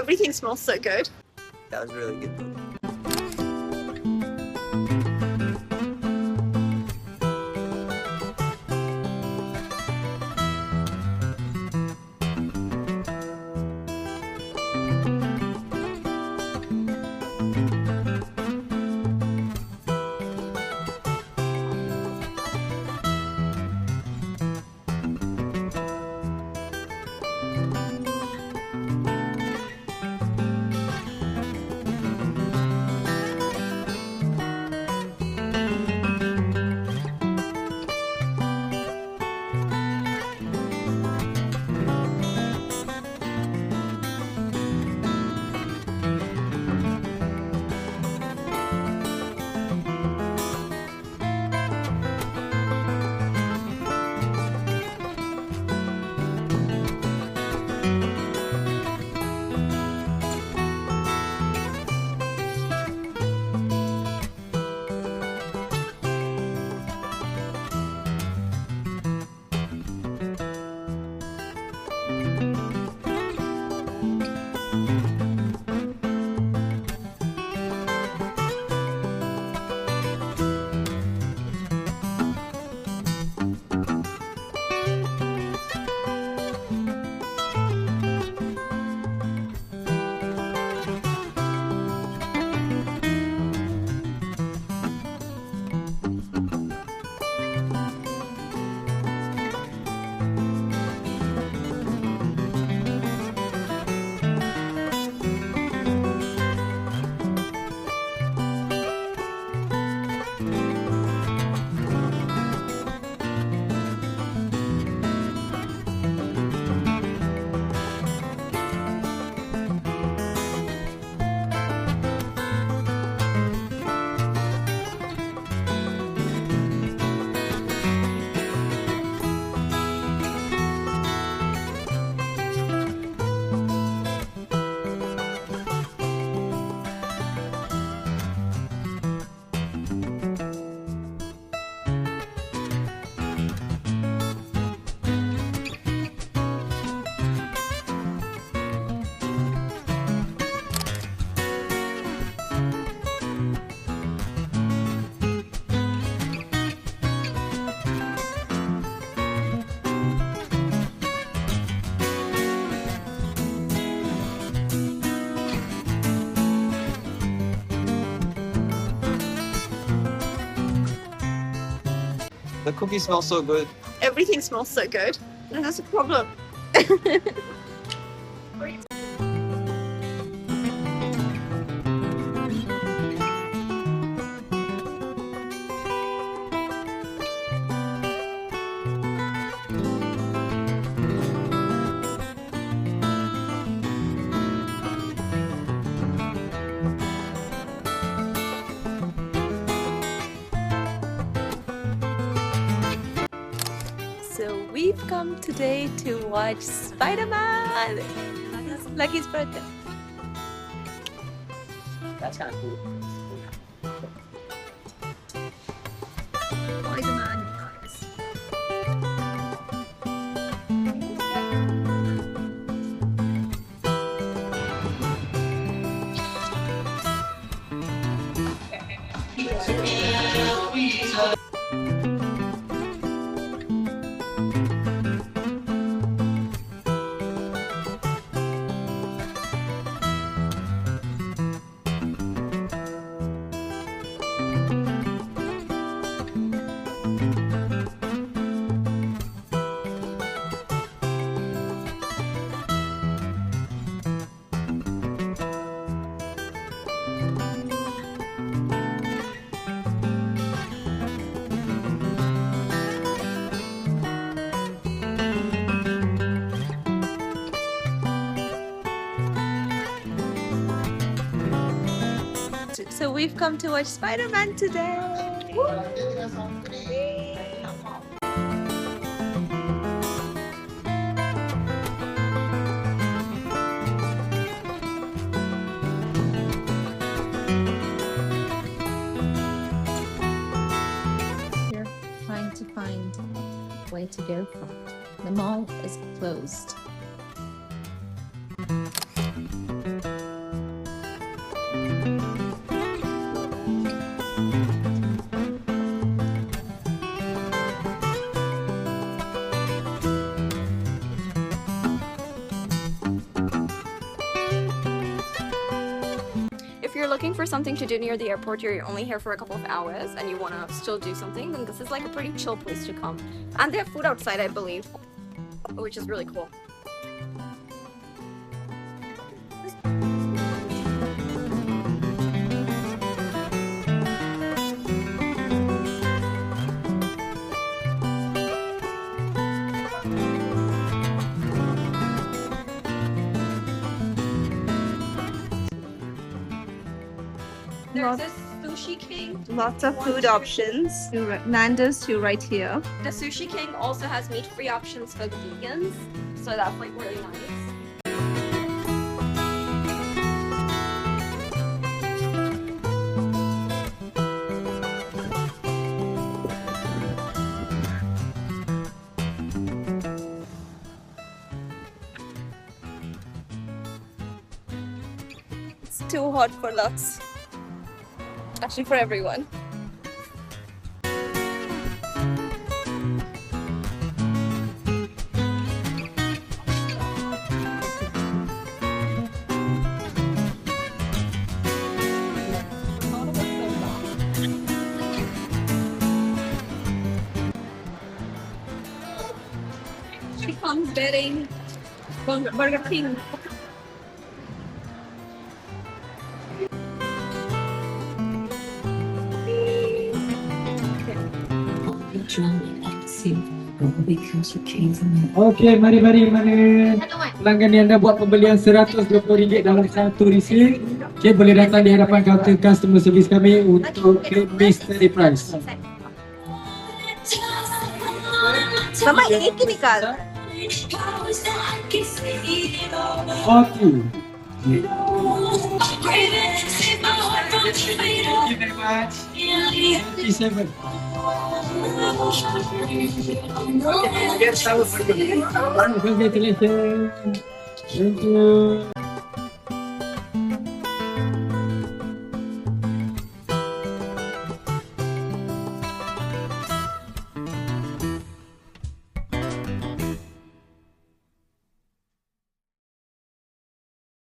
Everything smells so good. That was really good though. The cookie smells so good. Everything smells so good. And that's a problem. So we've come today to watch Spider-Man! Lucky's birthday. That's kind of cool. Spider-Man, guys. So we've come to watch Spider-Man today. We're trying to find where to go from. The mall is closed. looking for something to do near the airport, you're only here for a couple of hours and you want to still do something, then this is like a pretty chill place to come. And they have food outside, I believe, which is really cool. There's this Sushi King. Lots of food options. Nando's too right here. The Sushi King also has meat-free options for the vegans, so that's like really nice. It's too hot for Lux. Actually, for everyone. She comes bedding Burger King. Okey, mari pelanggan yang dah buat pembelian RM120 dalam satu receipt, okey, boleh datang di hadapan kaunter customer service kami untuk claim mystery price. Mama, एक ही निकाल. Okey. Thank you very much. 57. Get some for you. Congratulations. Thank you.